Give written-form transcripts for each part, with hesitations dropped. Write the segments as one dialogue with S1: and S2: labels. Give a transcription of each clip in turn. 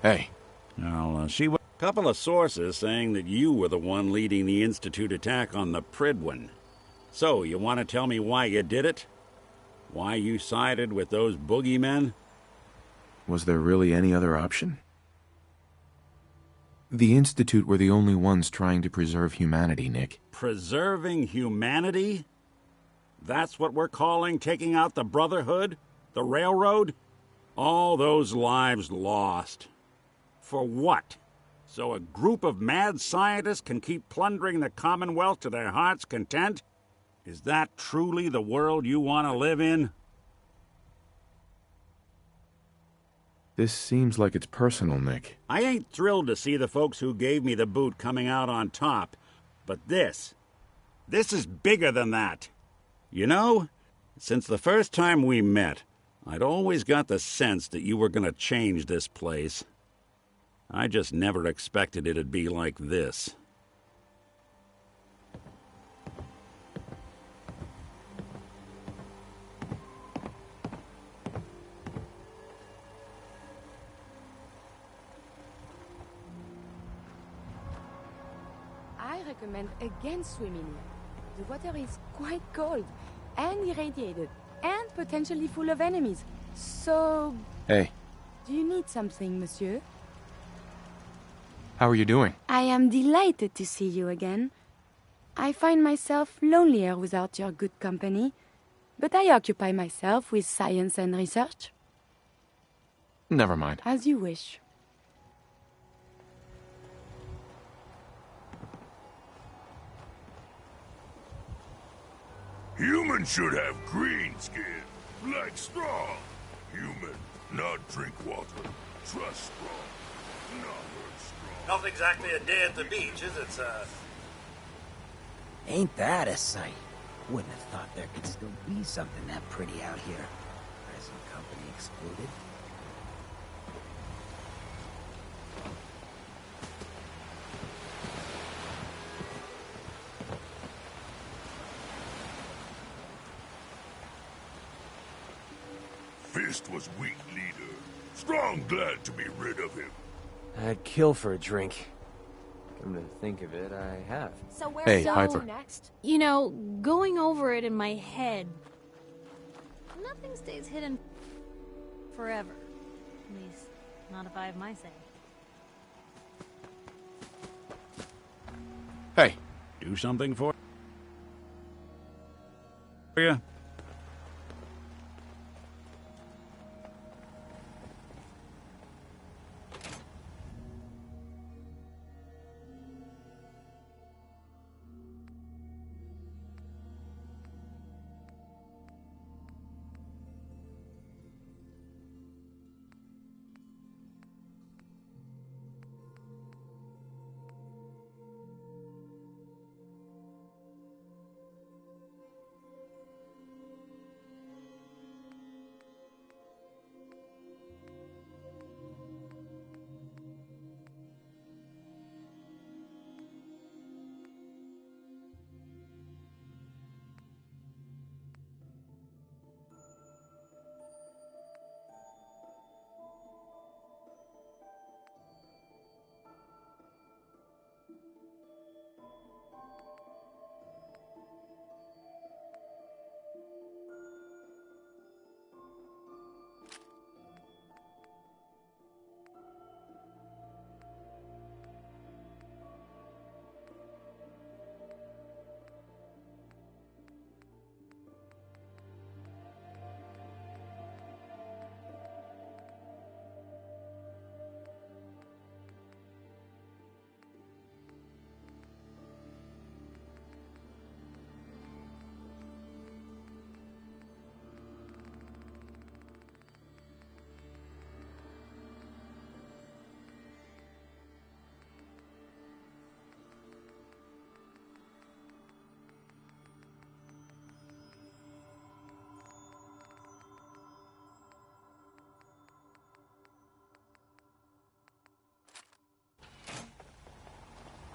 S1: Hey.
S2: I'll see what... Couple of sources saying that you were the one leading the Institute attack on the Pridwin. So, you want to tell me why you did it? Why you sided with those boogeymen?
S1: Was there really any other option? The Institute were the only ones trying to preserve humanity, Nick.
S2: Preserving humanity? That's what we're calling taking out the Brotherhood? The Railroad? All those lives lost. For what? So a group of mad scientists can keep plundering the Commonwealth to their heart's content? Is that truly the world you want to live in?
S1: This seems like it's personal, Nick.
S2: I ain't thrilled to see the folks who gave me the boot coming out on top. But this is bigger than that. You know, since the first time we met, I'd always got the sense that you were going to change this place. I just never expected it'd be like this.
S3: I recommend against swimming here. The water is quite cold and irradiated and potentially full of enemies. So...
S1: Hey.
S3: Do you need something, monsieur?
S1: How are you doing?
S3: I am delighted to see you again. I find myself lonelier without your good company, but I occupy myself with science and research.
S1: Never mind.
S3: As you wish.
S4: Humans should have green skin, like straw. Human, not drink water. Trust straw, not hurt straw.
S5: Not exactly a day at the beach, is it, sir?
S6: Ain't that a sight? Wouldn't have thought there could still be something that pretty out here. Present company excluded.
S4: Fist was weak leader. Strong glad to be rid of him.
S7: I'd kill for a drink. Come to think of it, I have.
S3: So where's
S1: Hey, Piper.
S3: next?
S8: You know, going over it in my head, nothing stays hidden forever. At least, not if I have my say.
S1: Hey.
S2: Do something for you?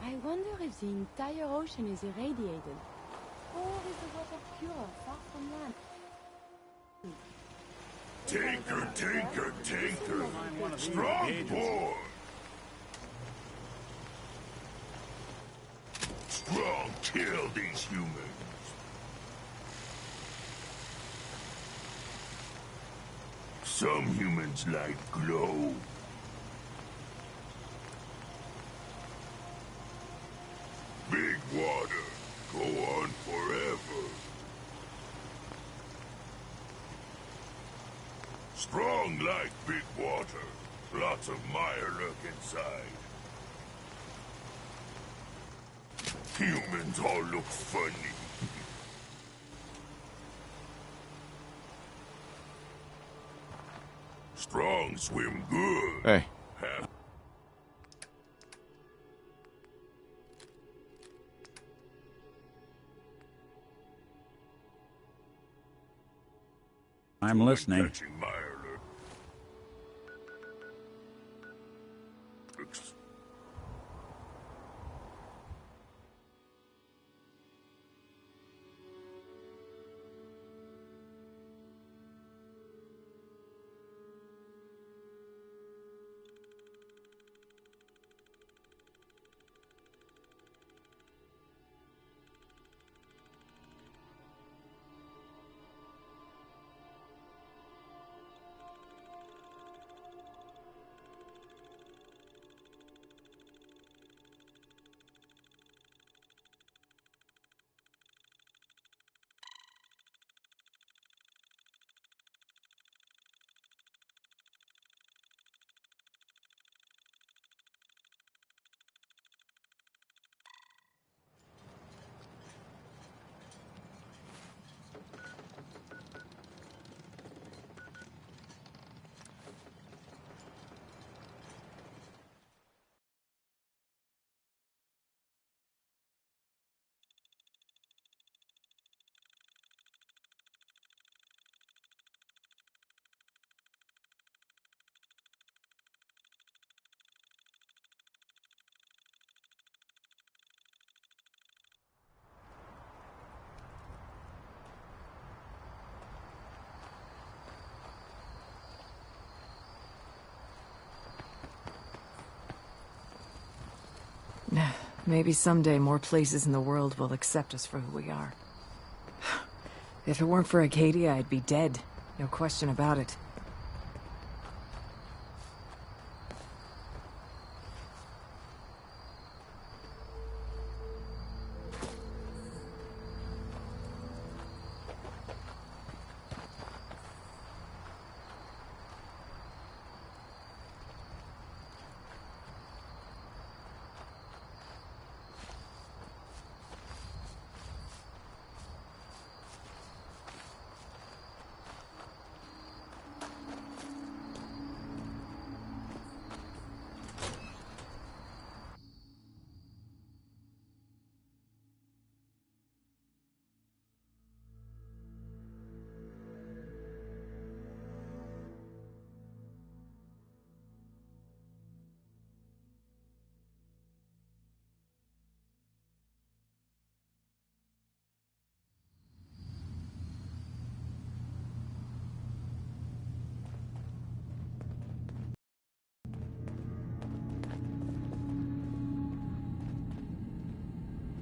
S3: I wonder if the entire ocean is irradiated. Or is the water pure, far from land?
S4: Tinker, tinker, tinker. Strong boy. Strong kill these humans. Some humans like glow. Big water, go on forever. Strong like big water. Lots of mire lurk inside. Humans all look funny. Strong swim good.
S1: Hey,
S4: Have
S2: I'm listening.
S4: catching mire lurks.
S9: Maybe someday more places in the world will accept us for who we are. If it weren't for Acadia, I'd be dead. No question about it.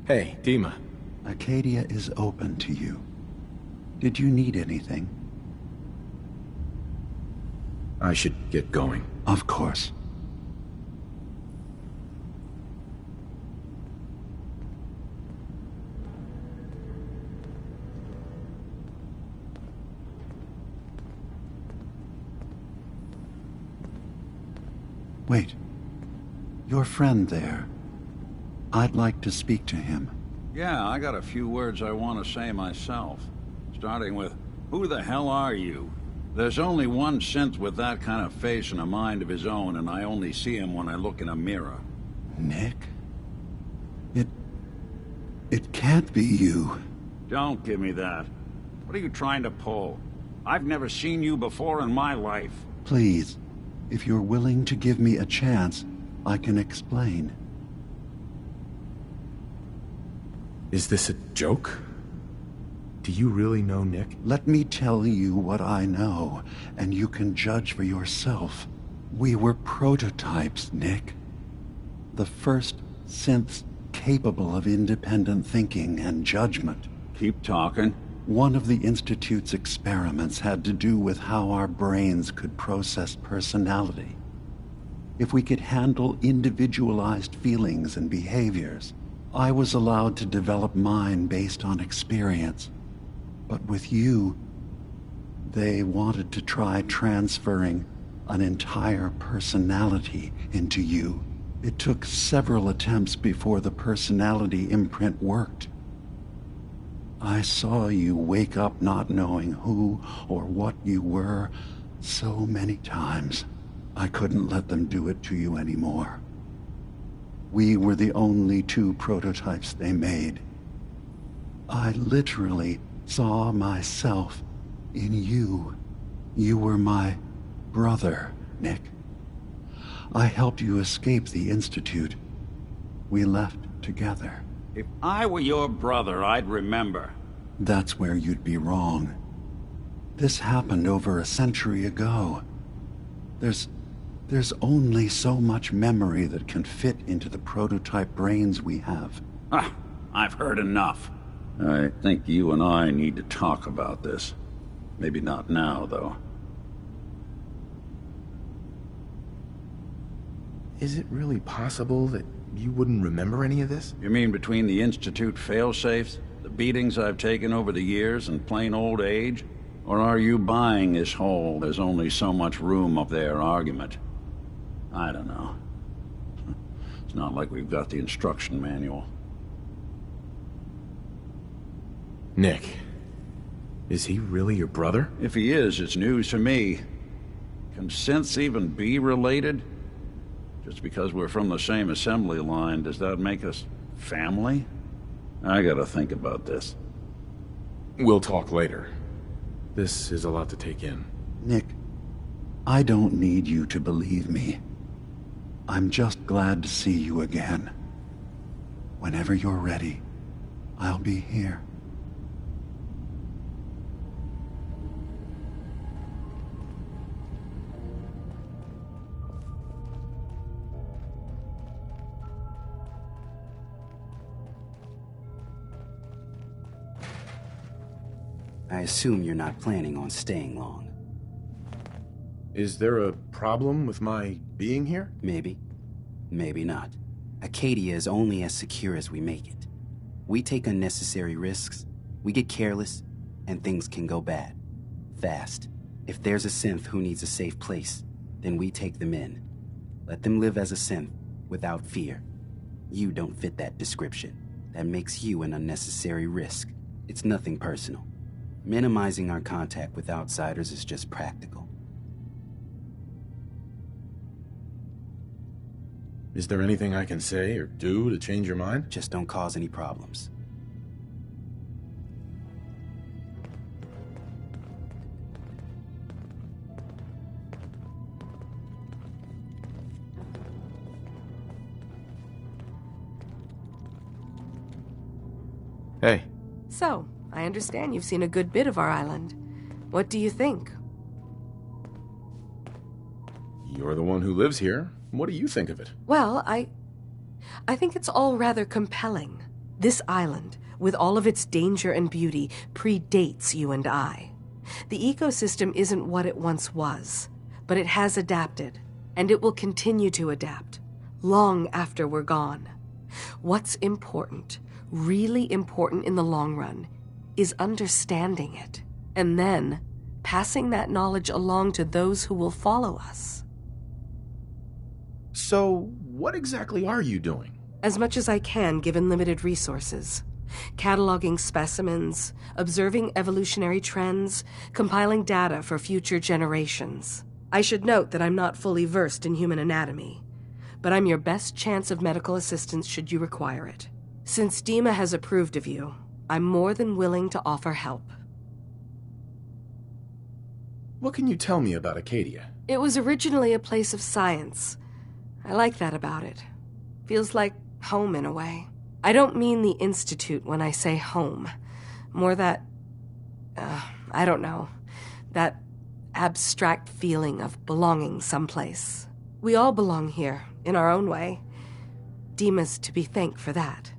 S1: hey, Dima.
S10: Acadia is open to you. Did you need anything?
S1: I should get going.
S10: Of course. Wait. Your friend there. I'd like to speak to him.
S2: Yeah, I got a few words I want to say myself. Starting with, who the hell are you? There's only one synth with that kind of face and a mind of his own, and I only see him when I look in a mirror.
S10: Nick? It can't be you.
S2: Don't give me that. What are you trying to pull? I've never seen you before in my life.
S10: Please, if you're willing to give me a chance, I can explain.
S1: Is this a joke? Do you really know Nick?
S10: Let me tell you what I know, and you can judge for yourself. We were prototypes, Nick. The first synths capable of independent thinking and judgment.
S2: Keep talking.
S10: One of the Institute's experiments had to do with how our brains could process personality. If we could handle individualized feelings and behaviors, I was allowed to develop mine based on experience. But with you, they wanted to try transferring an entire personality into you. It took several attempts before the personality imprint worked. I saw you wake up not knowing who or what you were so many times. I couldn't let them do it to you anymore. We were the only two prototypes they made. I literally saw myself in you. You were my brother, Nick. I helped you escape the Institute. We left together.
S2: If I were your brother, I'd remember.
S10: That's where you'd be wrong. This happened over a century ago. There's only so much memory that can fit into the prototype brains we have.
S2: Ah, I've heard enough. I think you and I need to talk about this. Maybe not now, though.
S1: Is it really possible that you wouldn't remember any of this?
S2: You mean between the Institute failsafes, the beatings I've taken over the years, and plain old age? Or are you buying this whole "there's only so much room up there" argument? I don't know. It's not like we've got the instruction manual.
S1: Nick, is he really your brother?
S2: If he is, it's news to me. Can synths even be related? Just because we're from the same assembly line, does that make us family? I gotta think about this.
S1: We'll talk later. This is a lot to take in.
S10: Nick, I don't need you to believe me. I'm just glad to see you again. Whenever you're ready, I'll be here.
S6: I assume you're not planning on staying long.
S1: Is there a problem with my being here?
S6: Maybe. Maybe not. Acadia is only as secure as we make it. We take unnecessary risks, we get careless, and things can go bad. Fast. If there's a synth who needs a safe place, then we take them in. Let them live as a synth, without fear. You don't fit that description. That makes you an unnecessary risk. It's nothing personal. Minimizing our contact with outsiders is just practical.
S1: Is there anything I can say or do to change your mind?
S6: Just don't cause any problems.
S1: Hey.
S11: So, I understand you've seen a good bit of our island. What do you think?
S1: You're the one who lives here. What do you think of it?
S11: Well, I think it's all rather compelling. This island, with all of its danger and beauty, predates you and I. The ecosystem isn't what it once was, but it has adapted, and it will continue to adapt, long after we're gone. What's important, really important in the long run, is understanding it, and then passing that knowledge along to those who will follow us.
S1: So, what exactly are you doing?
S11: As much as I can, given limited resources. Cataloging specimens, observing evolutionary trends, compiling data for future generations. I should note that I'm not fully versed in human anatomy, but I'm your best chance of medical assistance should you require it. Since Dima has approved of you, I'm more than willing to offer help.
S1: What can you tell me about Acadia?
S11: It was originally a place of science. I like that about it. Feels like home in a way. I don't mean the Institute when I say home. More that I don't know, that abstract feeling of belonging someplace. We all belong here, in our own way. Dima's to be thanked for that.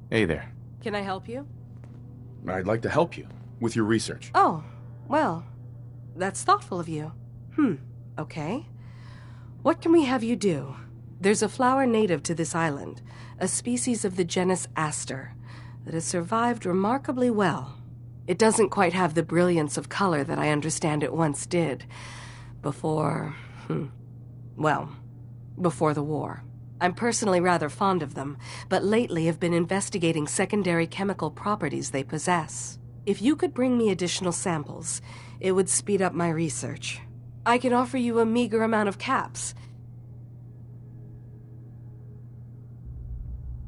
S1: Hey there.
S11: Can I help you?
S1: I'd like to help you with your research.
S11: Oh, well, that's thoughtful of you. Okay. What can we have you do? There's a flower native to this island, a species of the genus Aster, that has survived remarkably well. It doesn't quite have the brilliance of color that I understand it once did. Before the war. I'm personally rather fond of them, but lately have been investigating secondary chemical properties they possess. If you could bring me additional samples, it would speed up my research. I can offer you a meager amount of caps.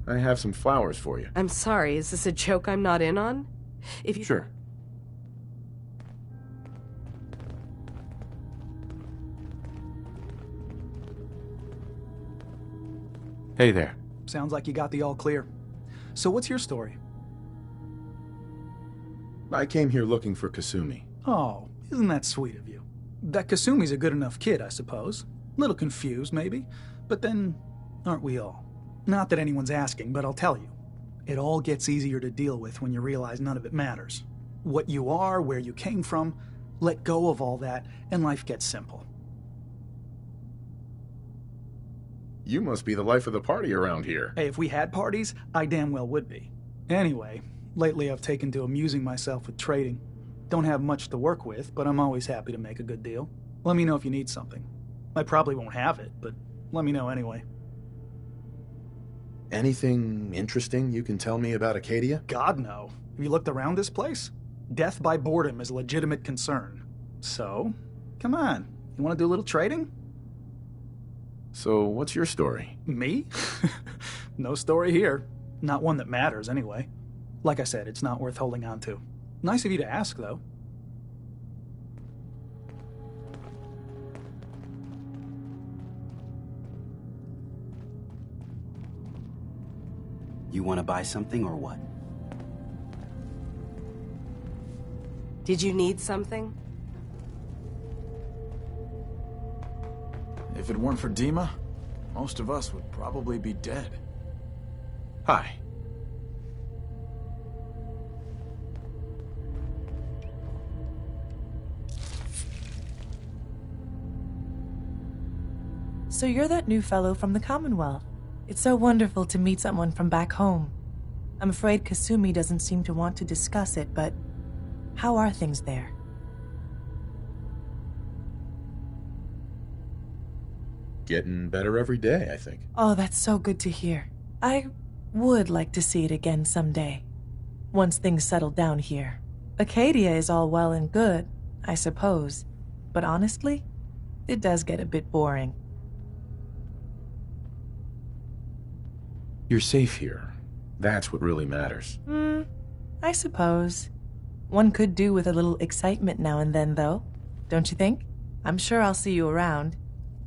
S1: I have some flowers for you.
S11: I'm sorry, is this a joke I'm not in on? If you...
S1: Sure. Hey there.
S12: Sounds like you got the all clear. So what's your story?
S1: I came here looking for Kasumi.
S12: Oh, isn't that sweet of you? That Kasumi's a good enough kid, I suppose. Little confused, maybe. But then, aren't we all? Not that anyone's asking, but I'll tell you. It all gets easier to deal with when you realize none of it matters. What you are, where you came from, let go of all that, and life gets simple.
S1: You must be the life of the party around here.
S12: Hey, if we had parties, I damn well would be. Anyway, lately I've taken to amusing myself with trading. Don't have much to work with, but I'm always happy to make a good deal. Let me know if you need something. I probably won't have it, but let me know anyway.
S1: Anything interesting you can tell me about Acadia?
S12: God, no. Have you looked around this place? Death by boredom is a legitimate concern. So, come on. You want to do a little trading?
S1: So, what's your story?
S12: Me? No story here. Not one that matters, anyway. Like I said, it's not worth holding on to. Nice of you to ask, though.
S6: You want to buy something or what?
S11: Did you need something?
S13: If it weren't for Dima, most of us would probably be dead.
S1: Hi.
S14: So you're that new fellow from the Commonwealth. It's so wonderful to meet someone from back home. I'm afraid Kasumi doesn't seem to want to discuss it, but how are things there?
S1: Getting better every day, I think.
S14: Oh, that's so good to hear. I would like to see it again someday. Once things settle down here. Acadia is all well and good, I suppose. But honestly, it does get a bit boring.
S1: You're safe here. That's what really matters.
S14: I suppose. One could do with a little excitement now and then, though. Don't you think? I'm sure I'll see you around.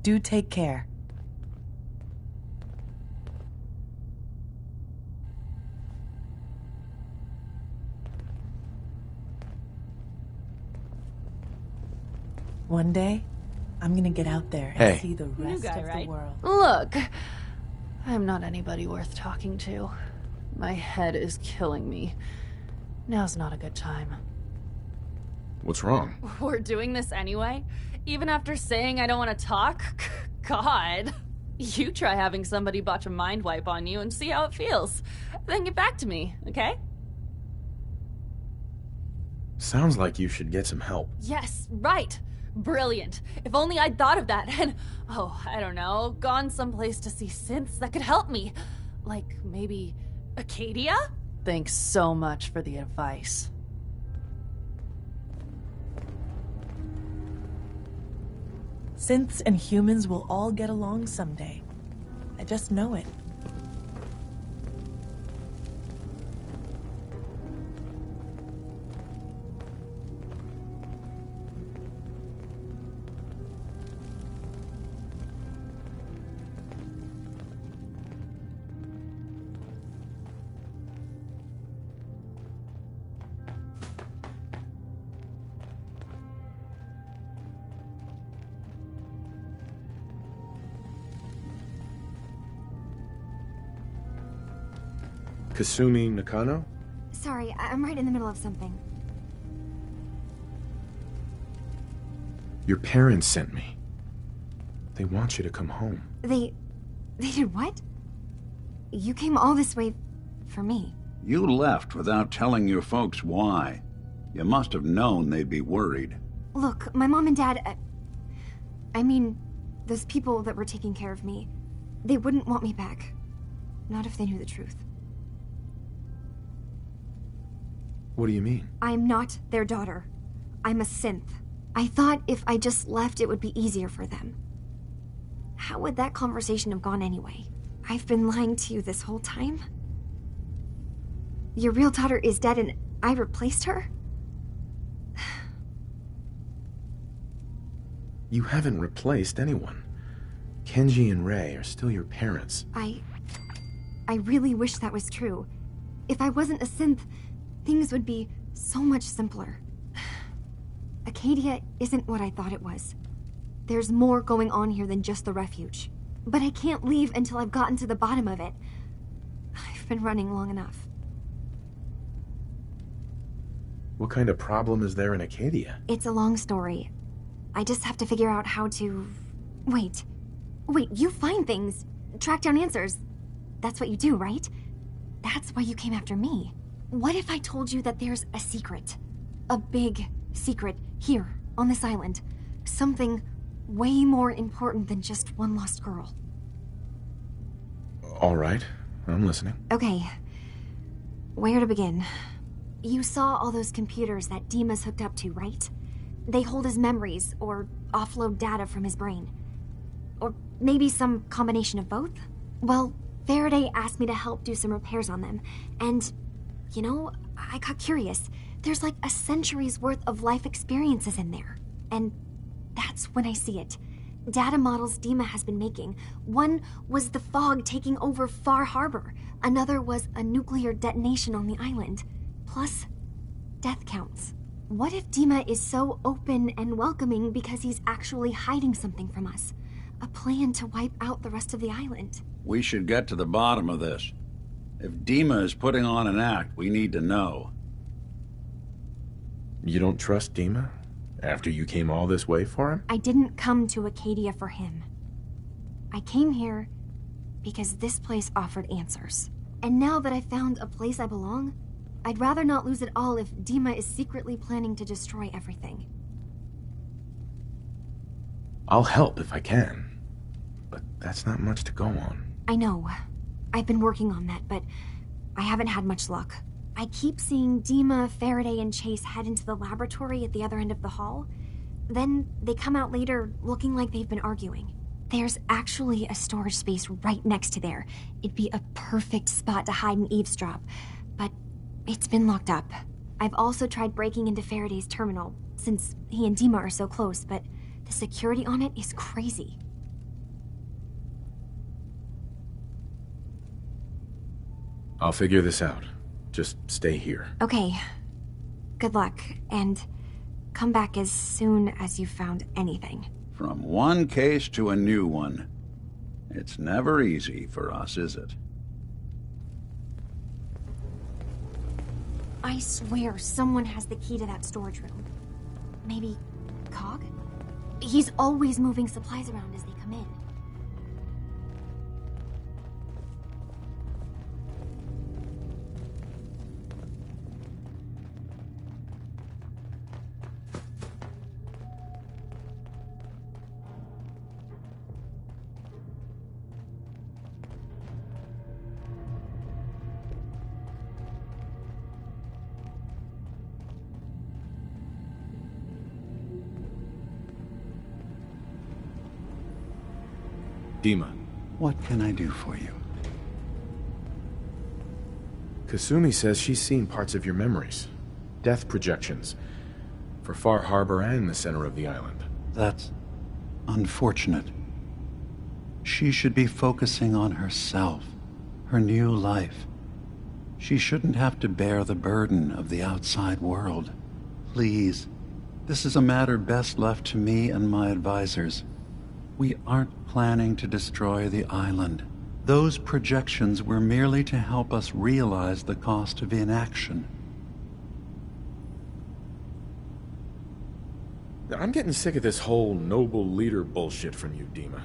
S14: Do take care. One day, I'm gonna get out there and see the rest of the world.
S15: Look, I'm not anybody worth talking to. My head is killing me. Now's not a good time.
S1: What's wrong?
S15: We're doing this anyway? Even after saying I don't want to talk? God. You try having somebody botch a mind wipe on you and see how it feels. Then get back to me, okay?
S1: Sounds like you should get some help.
S15: Yes, right. Brilliant. If only I'd thought of that and, I don't know, gone someplace to see synths that could help me. Like, maybe Acadia? Thanks so much for the advice.
S14: Synths and humans will all get along someday. I just know it.
S1: Kasumi Nakano?
S16: Sorry, I'm right in the middle of something.
S1: Your parents sent me. They want you to come home.
S16: They did what? You came all this way for me.
S17: You left without telling your folks why. You must have known they'd be worried.
S16: Look, my mom and dad... I mean, those people that were taking care of me, they wouldn't want me back. Not if they knew the truth.
S1: What do you mean?
S16: I'm not their daughter. I'm a synth. I thought if I just left, it would be easier for them. How would that conversation have gone anyway? I've been lying to you this whole time? Your real daughter is dead and I replaced her?
S1: You haven't replaced anyone. Kenji and Rei are still your parents.
S16: I really wish that was true. If I wasn't a synth, things would be so much simpler. Acadia isn't what I thought it was. There's more going on here than just the refuge. But I can't leave until I've gotten to the bottom of it. I've been running long enough.
S1: What kind of problem is there in Acadia?
S16: It's a long story. I just have to figure out how to... Wait, you find things, track down answers. That's what you do, right? That's why you came after me. What if I told you that there's a secret? A big secret here, on this island. Something way more important than just one lost girl.
S1: All right, I'm listening.
S16: Okay, where to begin? You saw all those computers that Dima's hooked up to, right? They hold his memories, or offload data from his brain. Or maybe some combination of both? Well, Faraday asked me to help do some repairs on them, and, you know, I got curious. There's like a century's worth of life experiences in there. And that's when I see it. Data models Dima has been making. One was the fog taking over Far Harbor. Another was a nuclear detonation on the island. Plus, death counts. What if Dima is so open and welcoming because he's actually hiding something from us? A plan to wipe out the rest of the island.
S17: We should get to the bottom of this. If Dima is putting on an act, we need to know.
S1: You don't trust Dima? After you came all this way for him?
S16: I didn't come to Acadia for him. I came here because this place offered answers. And now that I found a place I belong, I'd rather not lose it all if Dima is secretly planning to destroy everything.
S1: I'll help if I can. But that's not much to go on.
S16: I know. I've been working on that, but I haven't had much luck. I keep seeing Dima, Faraday, and Chase head into the laboratory at the other end of the hall. Then they come out later looking like they've been arguing. There's actually a storage space right next to there. It'd be a perfect spot to hide and eavesdrop, but it's been locked up. I've also tried breaking into Faraday's terminal, since he and Dima are so close, but the security on it is crazy.
S1: I'll figure this out. Just stay here.
S16: Okay. Good luck, and come back as soon as you've found anything.
S17: From one case to a new one. It's never easy for us, is it?
S16: I swear someone has the key to that storage room. Maybe Cog? He's always moving supplies around as they come in.
S1: Dima.
S10: What can I do for you?
S1: Kasumi says she's seen parts of your memories. Death projections. For Far Harbor and the center of the island.
S10: That's unfortunate. She should be focusing on herself, her new life. She shouldn't have to bear the burden of the outside world. Please, this is a matter best left to me and my advisors. We aren't planning to destroy the island. Those projections were merely to help us realize the cost of inaction.
S1: I'm getting sick of this whole noble leader bullshit from you, Dima.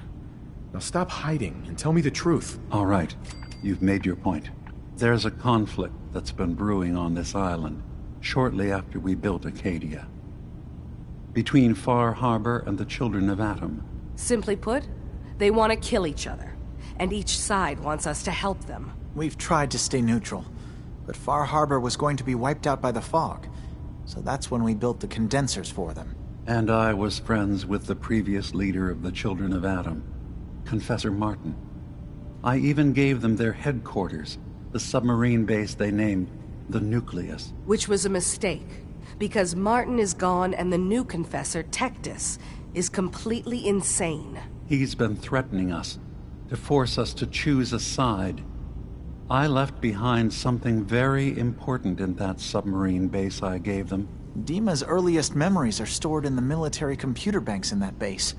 S1: Now stop hiding and tell me the truth.
S10: All right, you've made your point. There's a conflict that's been brewing on this island shortly after we built Acadia. Between Far Harbor and the Children of Atom.
S11: Simply put, they want to kill each other, and each side wants us to help them.
S13: We've tried to stay neutral, but Far Harbor was going to be wiped out by the fog, so that's when we built the condensers for them.
S10: And I was friends with the previous leader of the Children of Atom, Confessor Martin. I even gave them their headquarters, the submarine base they named the Nucleus.
S11: Which was a mistake, because Martin is gone and the new Confessor, Tectus, is completely insane.
S10: He's been threatening us, to force us to choose a side. I left behind something very important in that submarine base I gave them.
S13: Dima's earliest memories are stored in the military computer banks in that base.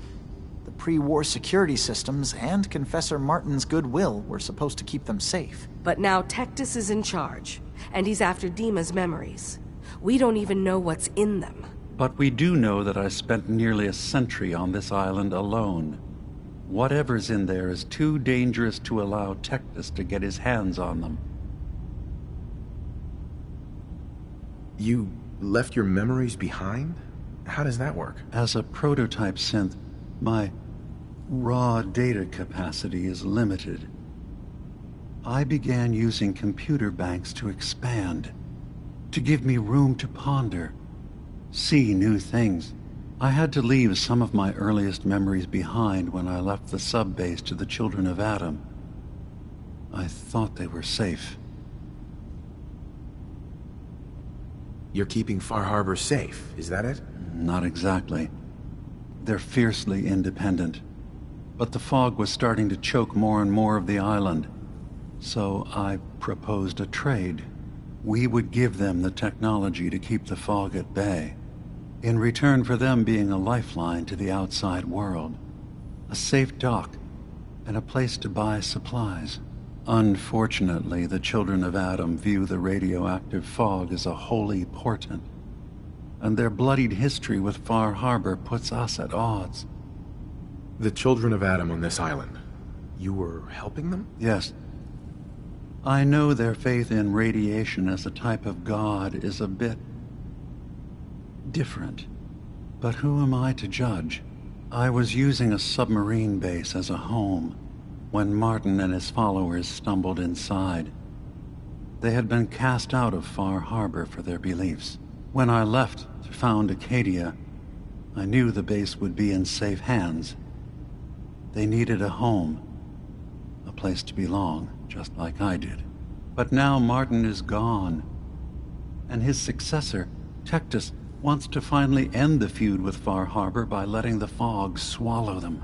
S13: The pre-war security systems and Confessor Martin's goodwill were supposed to keep them safe.
S11: But now Tectus is in charge, and he's after Dima's memories. We don't even know what's in them.
S10: But we do know that I spent nearly a century on this island alone. Whatever's in there is too dangerous to allow Tectus to get his hands on them.
S1: You left your memories behind? How does that work?
S10: As a prototype synth, my raw data capacity is limited. I began using computer banks to expand, to give me room to ponder, see new things. I had to leave some of my earliest memories behind when I left the sub-base to the Children of Atom. I thought they were safe.
S1: You're keeping Far Harbor safe, is that it?
S10: Not exactly. They're fiercely independent. But the fog was starting to choke more and more of the island. So I proposed a trade. We would give them the technology to keep the fog at bay, in return for them being a lifeline to the outside world, a safe dock, and a place to buy supplies. Unfortunately, the Children of Atom view the radioactive fog as a holy portent, and their bloodied history with Far Harbor puts us at odds.
S1: The Children of Atom on this island. You were helping them?
S10: Yes. I know their faith in radiation as a type of god is a bit different, but who am I to judge? I was using a submarine base as a home when Martin and his followers stumbled inside. They had been cast out of Far Harbor for their beliefs. When I left to found Acadia, I knew the base would be in safe hands. They needed a home, a place to belong, just like I did. But now Martin is gone, and his successor, Tectus, wants to finally end the feud with Far Harbor by letting the fog swallow them.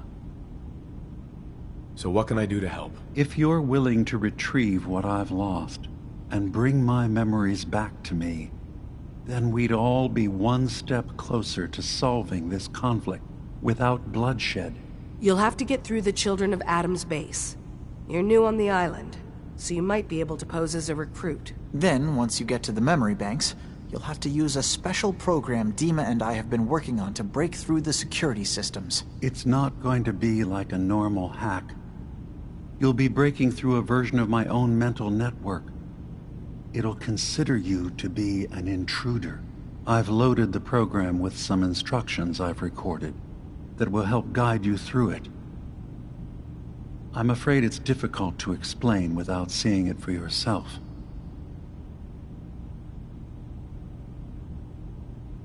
S1: So what can I do to help?
S10: If you're willing to retrieve what I've lost and bring my memories back to me, then we'd all be one step closer to solving this conflict without bloodshed.
S11: You'll have to get through the Children of Atom's base. You're new on the island, so you might be able to pose as a recruit.
S13: Then, once you get to the memory banks, you'll have to use a special program Dima and I have been working on to break through the security systems.
S10: It's not going to be like a normal hack. You'll be breaking through a version of my own mental network. It'll consider you to be an intruder. I've loaded the program with some instructions I've recorded that will help guide you through it. I'm afraid it's difficult to explain without seeing it for yourself.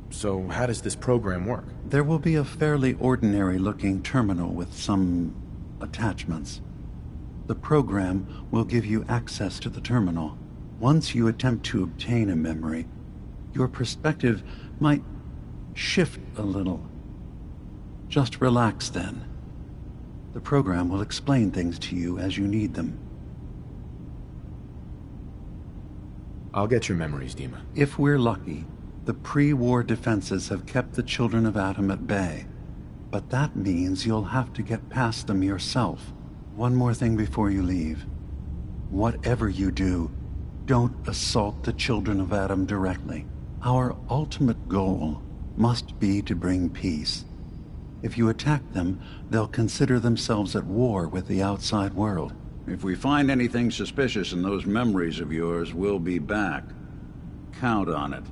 S1: So how does this program work?
S10: There will be a fairly ordinary-looking terminal with some attachments. The program will give you access to the terminal. Once you attempt to obtain a memory, your perspective might shift a little. Just relax then. The program will explain things to you as you need them.
S1: I'll get your memories, Dima.
S10: If we're lucky, the pre-war defenses have kept the Children of Atom at bay. But that means you'll have to get past them yourself. One more thing before you leave. Whatever you do, don't assault the children of Adam directly. Our ultimate goal must be to bring peace. If you attack them, they'll consider themselves at war with the outside world.
S17: If we find anything suspicious in those memories of yours, we'll be back. Count on it.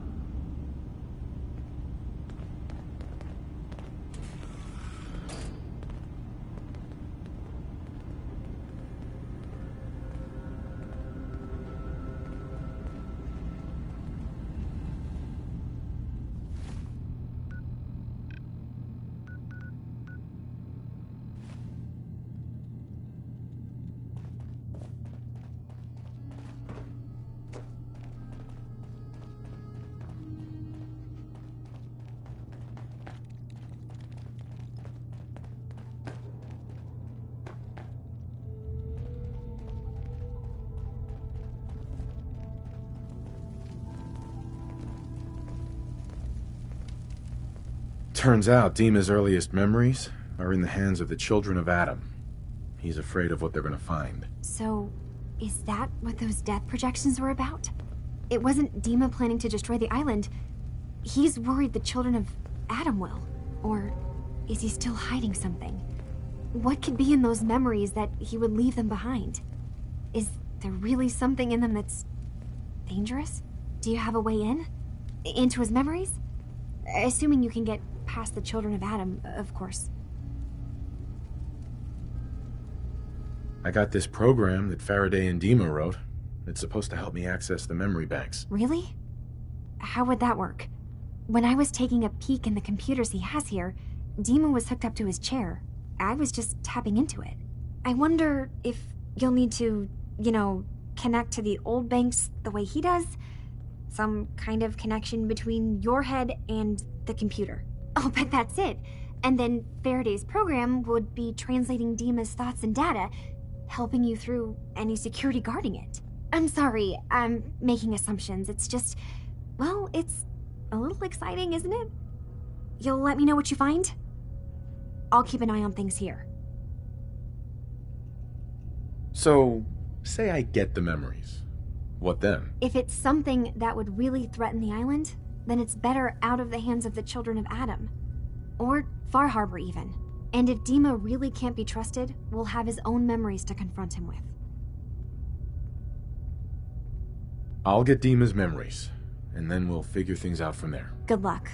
S1: Turns out Dima's earliest memories are in the hands of the children of Adam. He's afraid of what they're going to find.
S16: So, is that what those death projections were about? It wasn't Dima planning to destroy the island. He's worried the children of Adam will. Or is he still hiding something? What could be in those memories that he would leave them behind? Is there really something in them that's dangerous? Do you have a way in? Into his memories? Assuming you can get past the children of Adam, of course.
S1: I got this program that Faraday and Dima wrote. It's supposed to help me access the memory banks.
S16: Really? How would that work? When I was taking a peek in the computers he has here, Dima was hooked up to his chair. I was just tapping into it. I wonder if you'll need to, connect to the old banks the way he does? Some kind of connection between your head and the computer. I'll bet that's it. And then Faraday's program would be translating Dima's thoughts and data, helping you through any security guarding it. I'm sorry, I'm making assumptions. It's just, well, it's a little exciting, isn't it? You'll let me know what you find? I'll keep an eye on things here.
S1: So, say I get the memories. What then?
S16: If it's something that would really threaten the island, then it's better out of the hands of the children of Adam. Or Far Harbor, even. And if Dima really can't be trusted, we'll have his own memories to confront him with.
S1: I'll get Dima's memories, and then we'll figure things out from there.
S16: Good luck.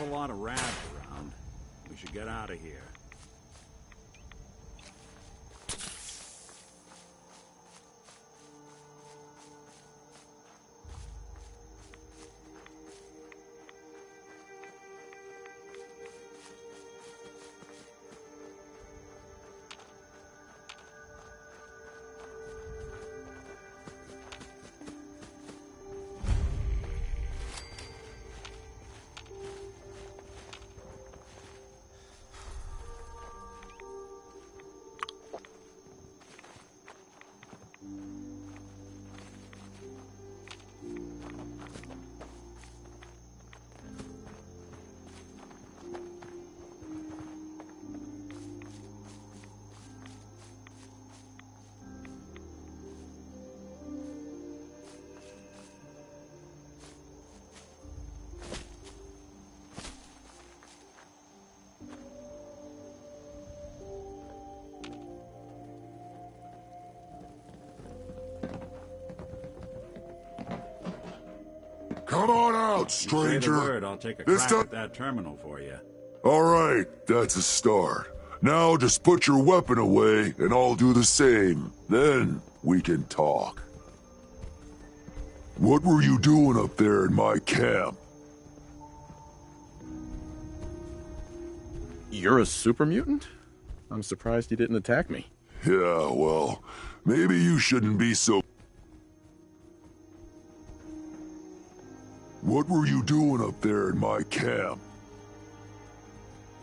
S2: awful lot of rats around. We should get out of here.
S4: Come on out,
S2: You say
S4: stranger.
S2: the word, I'll take a
S4: This
S2: crack
S4: time-
S2: at that terminal for you.
S4: All right, that's a start. Now just put your weapon away, and I'll do the same. Then we can talk. What were you doing up there in my camp?
S1: You're a super mutant? I'm surprised you didn't attack me.
S4: Yeah, well, maybe you shouldn't be so... What were you doing up there in my camp?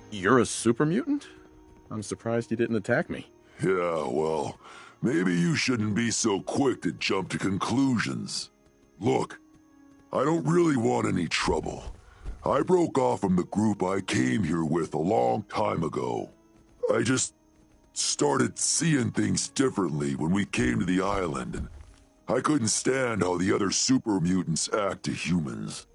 S1: You're a super mutant? I'm surprised you didn't attack me.
S4: Yeah, well, maybe you shouldn't be so quick to jump to conclusions. Look, I don't really want any trouble. I broke off from the group I came here with a long time ago. I just started seeing things differently when we came to the island, and I couldn't stand how the other super mutants act to humans.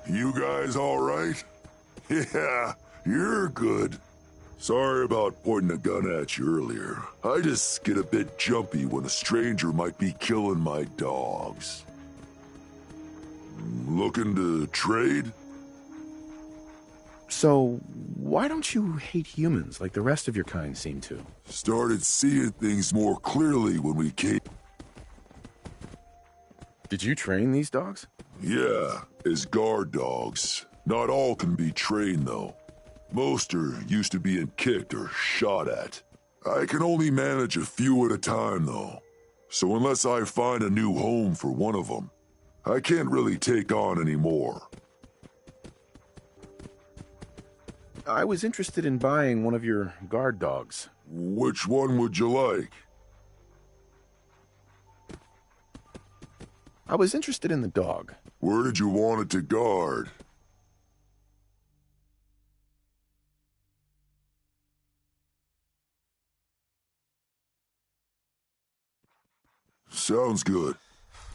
S4: You guys all right? Yeah, you're good. Sorry about pointing a gun at you earlier. I just get a bit jumpy when a stranger might be killing my dogs. Looking to trade?
S1: So, why don't you hate humans like the rest of your kind seem to?
S4: Started seeing things more clearly when we came.
S1: Did you train these dogs?
S4: Yeah, as guard dogs. Not all can be trained, though. Most are used to being kicked or shot at. I can only manage a few at a time, though. So unless I find a new home for one of them, I can't really take on any more.
S1: I was interested in buying one of your guard dogs.
S4: Which one would you like?
S1: I was interested in the dog.
S4: Where did you want it to guard? Sounds good.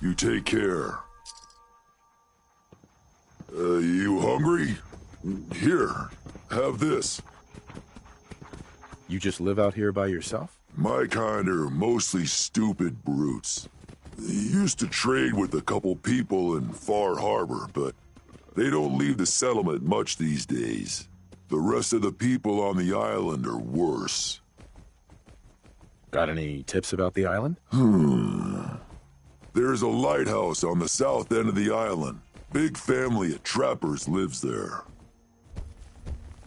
S4: You take care. You hungry? Here, have this.
S1: You just live out here by yourself?
S4: My kind are mostly stupid brutes. Used to trade with a couple people in Far Harbor, but they don't leave the settlement much these days. The rest of the people on the island are worse.
S1: Got any tips about the island?
S4: There's a lighthouse on the south end of the island. Big family of trappers lives there.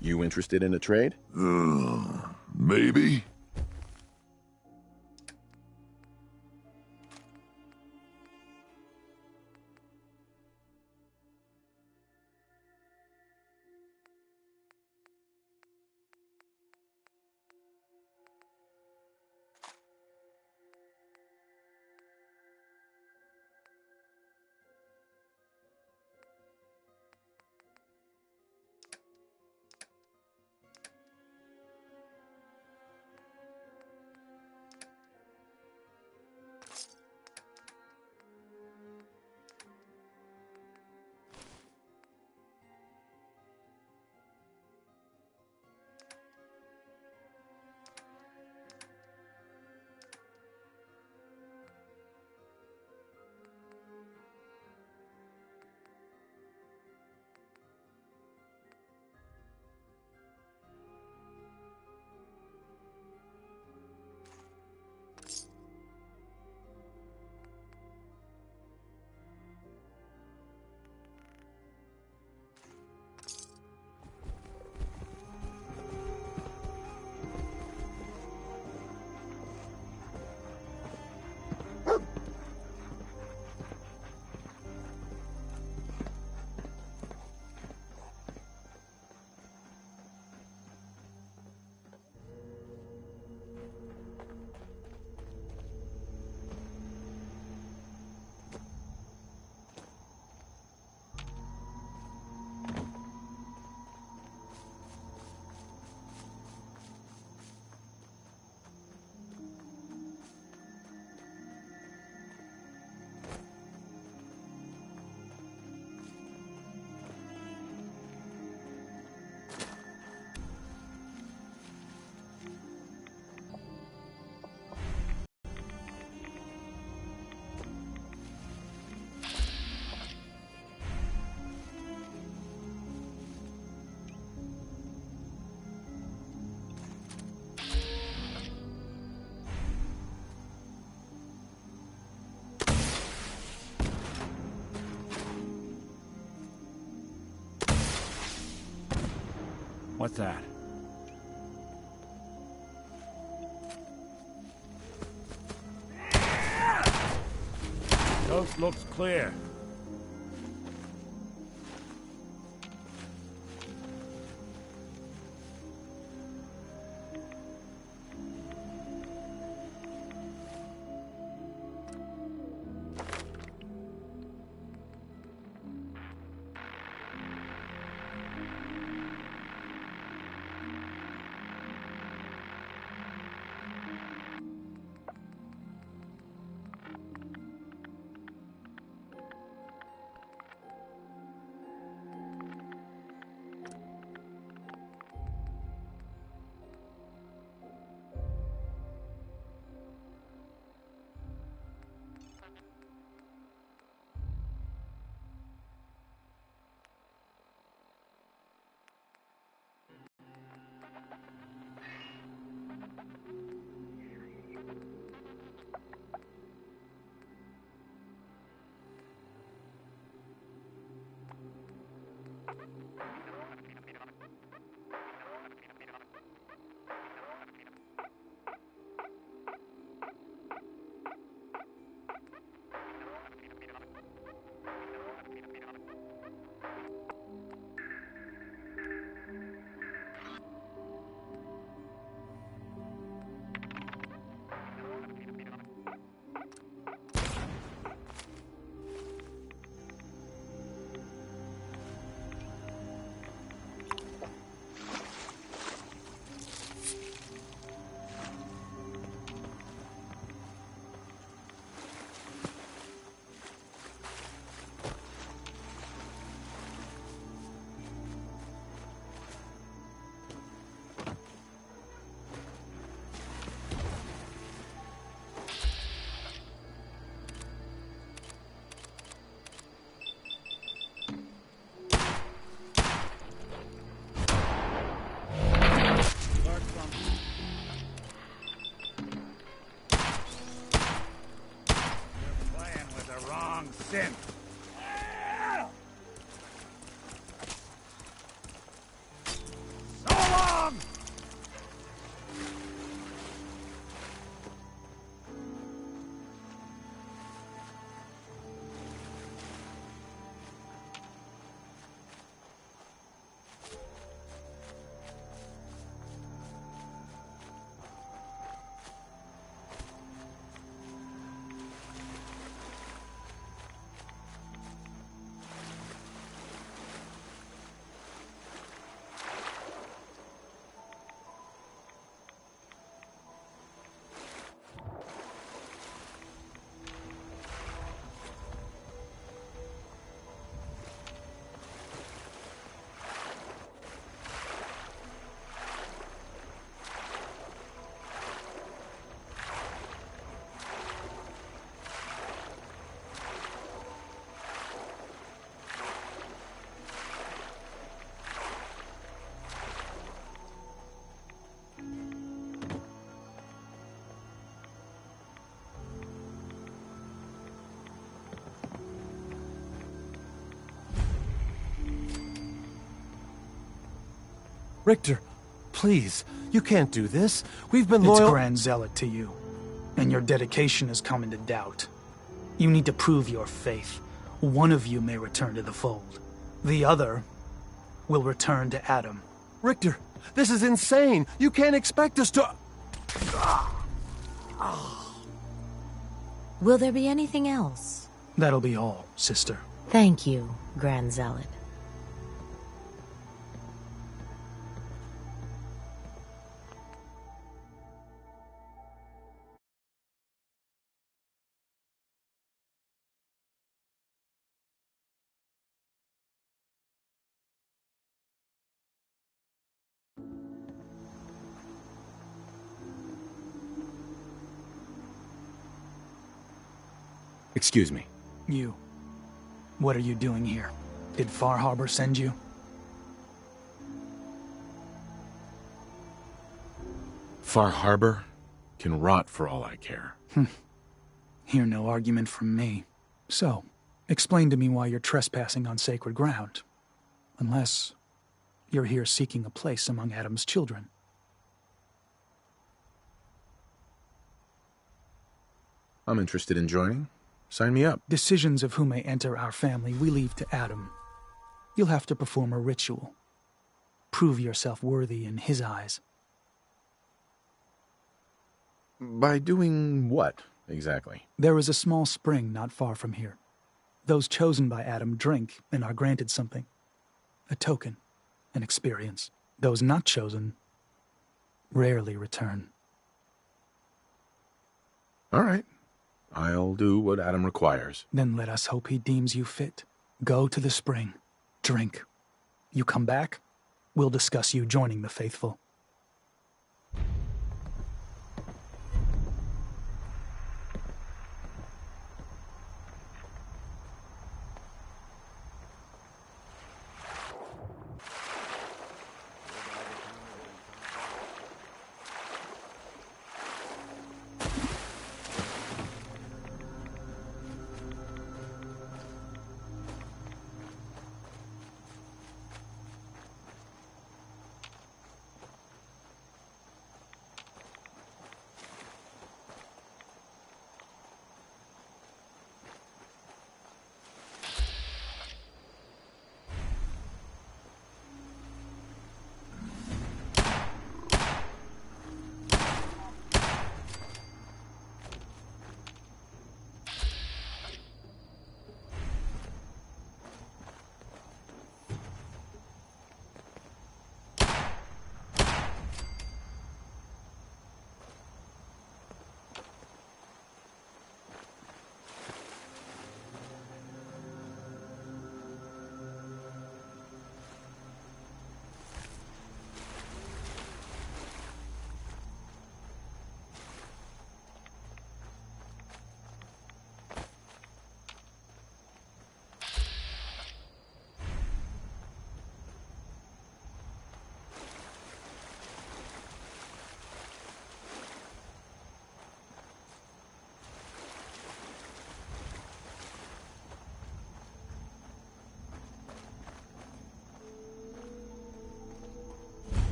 S1: You interested in a trade?
S4: Maybe?
S2: What's that? Coast looks clear. Sin. So long!
S18: Richter, please, you can't do this. We've been
S12: It's
S18: loyal—
S12: Grand Zealot to you, and your dedication has come into doubt. You need to prove your faith. One of you may return to the fold. The other will return to Adam.
S18: Richter, this is insane. You can't expect us to—
S19: Will there be anything else?
S12: That'll be all, sister.
S19: Thank you, Grand Zealot.
S1: Excuse me.
S12: You. What are you doing here? Did Far Harbor send you?
S1: Far Harbor can rot for all I care.
S12: Hear no argument from me. So, explain to me why you're trespassing on sacred ground. Unless You're here seeking a place among Adam's children.
S1: I'm interested in joining. Sign me up.
S12: Decisions of who may enter our family we leave to Adam. You'll have to perform a ritual. Prove yourself worthy in his eyes.
S1: By doing what, exactly?
S12: There is a small spring not far from here. Those chosen by Adam drink and are granted something. A token, an experience. Those not chosen rarely return.
S1: All right. I'll do what Adam requires.
S12: Then let us hope he deems you fit. Go to the spring. Drink. You come back, we'll discuss you joining the faithful.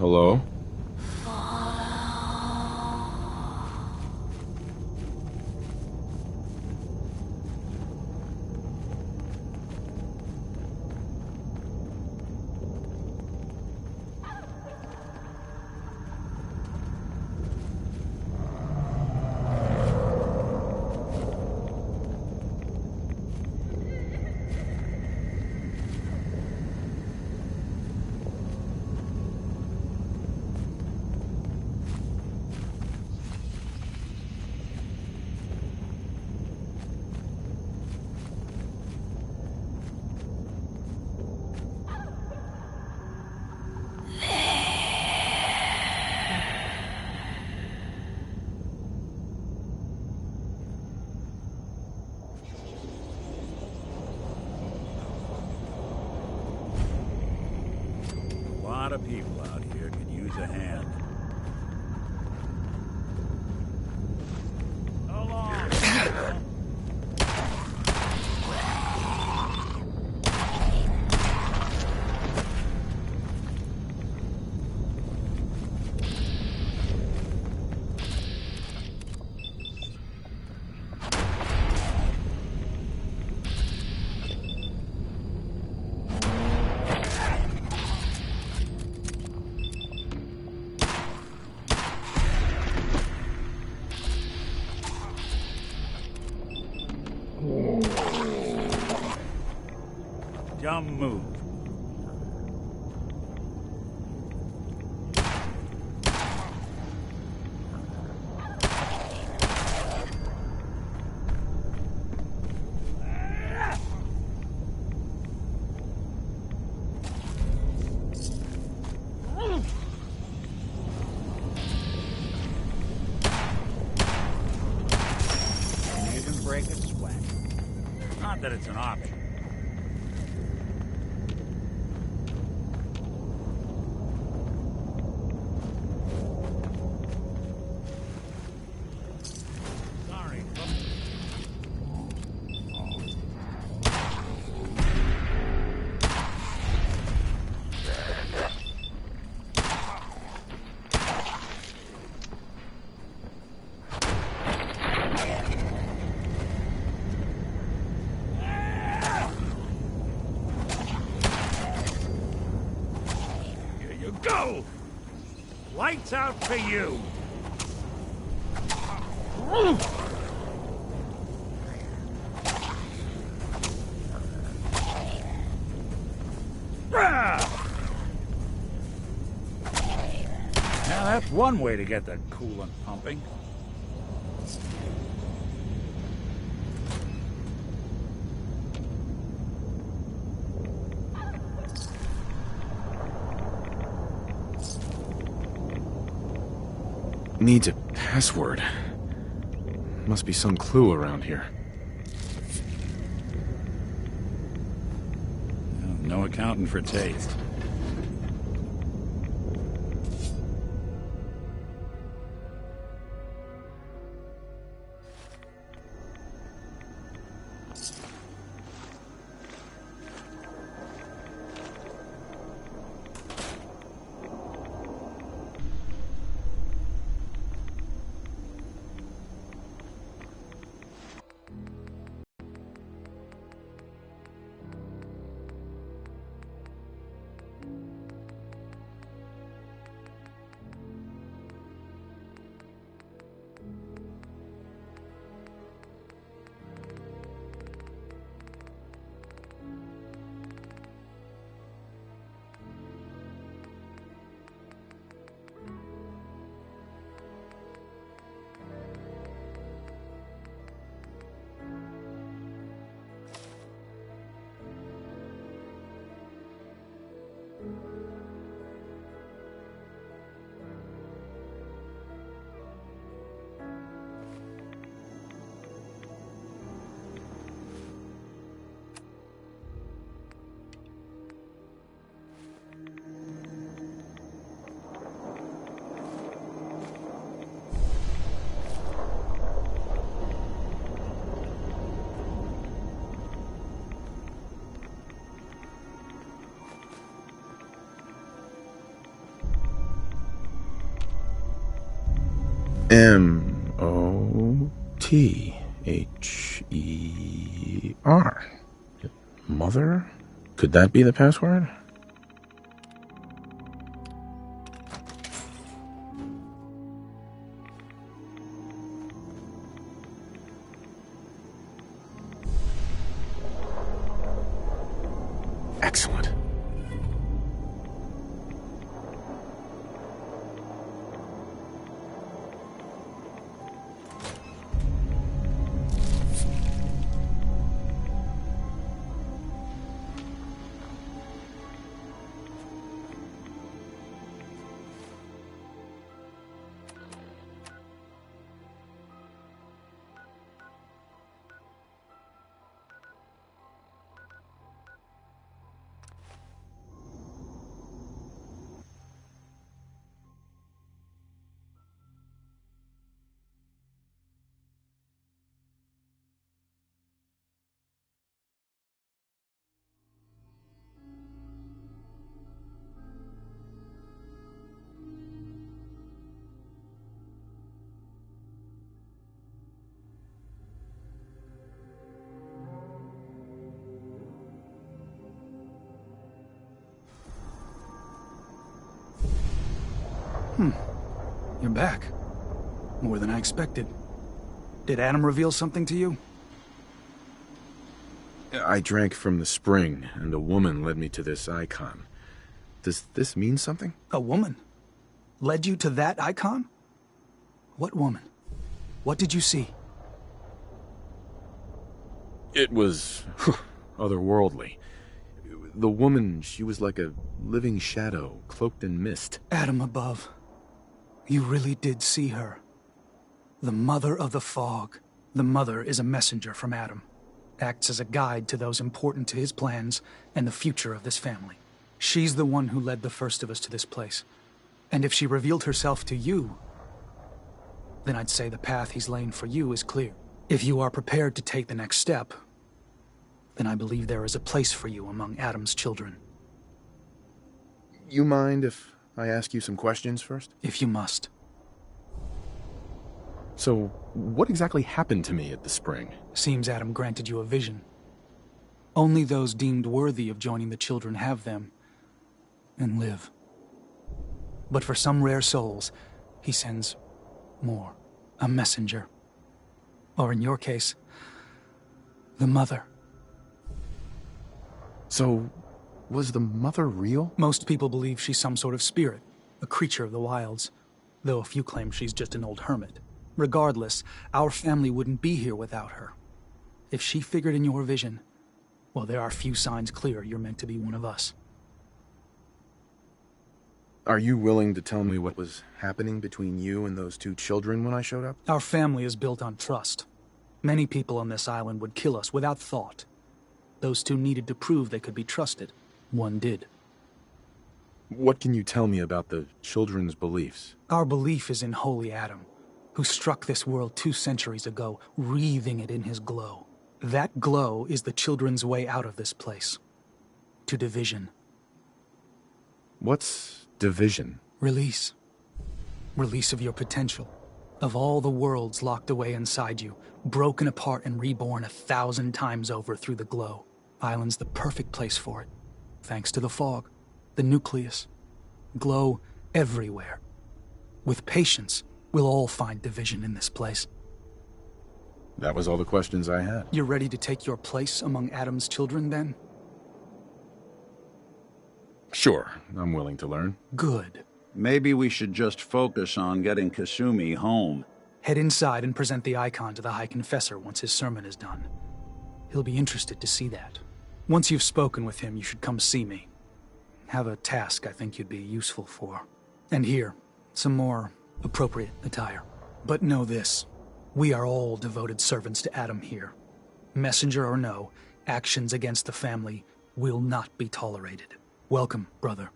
S1: Hello?
S2: A lot of people out here could use a hand. Dumb move. You can break a sweat. Not that it's an option. Sorry. Here you go! Lights out for you! Now that's one way to get the coolant pumping.
S1: Needs a password. Must be some clue around here.
S2: No accounting for taste.
S1: M-O-T-H-E-R. Mother? Could that be the password? Excellent.
S12: You're back. More than I expected. Did Adam reveal something to you?
S1: I drank from the spring, and a woman led me to this icon. Does this mean something?
S12: A woman? Led you to that icon? What woman? What did you see?
S1: It was otherworldly. The woman, she was like a living shadow, cloaked in mist.
S12: Adam above. You really did see her. The Mother of the Fog. The Mother is a messenger from Adam. Acts as a guide to those important to his plans and the future of this family. She's the one who led the first of us to this place. And if she revealed herself to you, then I'd say the path he's laying for you is clear. If you are prepared to take the next step, then I believe there is a place for you among Adam's children.
S1: You mind if I ask you some questions first?
S12: If you must.
S1: So, what exactly happened to me at the spring?
S12: Seems Adam granted you a vision. Only those deemed worthy of joining the children have them, and live. But for some rare souls, he sends more. A messenger. Or in your case, the Mother.
S1: So, was the Mother real?
S12: Most people believe she's some sort of spirit, a creature of the wilds, though a few claim she's just an old hermit. Regardless, our family wouldn't be here without her. If she figured in your vision, well, there are few signs clear you're meant to be one of us.
S1: Are you willing to tell me what was happening between you and those two children when I showed up?
S12: Our family is built on trust. Many people on this island would kill us without thought. Those two needed to prove they could be trusted. One did.
S1: What can you tell me about the children's beliefs?
S12: Our belief is in Holy Adam, who struck this world 2 centuries ago, wreathing it in his glow. That glow is the children's way out of this place. To division.
S1: What's division?
S12: Release. Release of your potential. Of all the worlds locked away inside you, broken apart and reborn 1,000 times over through the glow. Island's the perfect place for it. Thanks to the fog, the nucleus. Glow everywhere. With patience, we'll all find division in this place.
S1: That was all the questions I had.
S12: You're ready to take your place among Adam's children, then?
S1: Sure, I'm willing to learn.
S12: Good.
S17: Maybe we should just focus on getting Kasumi home.
S12: Head inside and present the icon to the High Confessor once his sermon is done. He'll be interested to see that. Once you've spoken with him, you should come see me. Have a task I think you'd be useful for. And here, some more appropriate attire. But know this, we are all devoted servants to Adam here. Messenger or no, actions against the family will not be tolerated. Welcome, brother.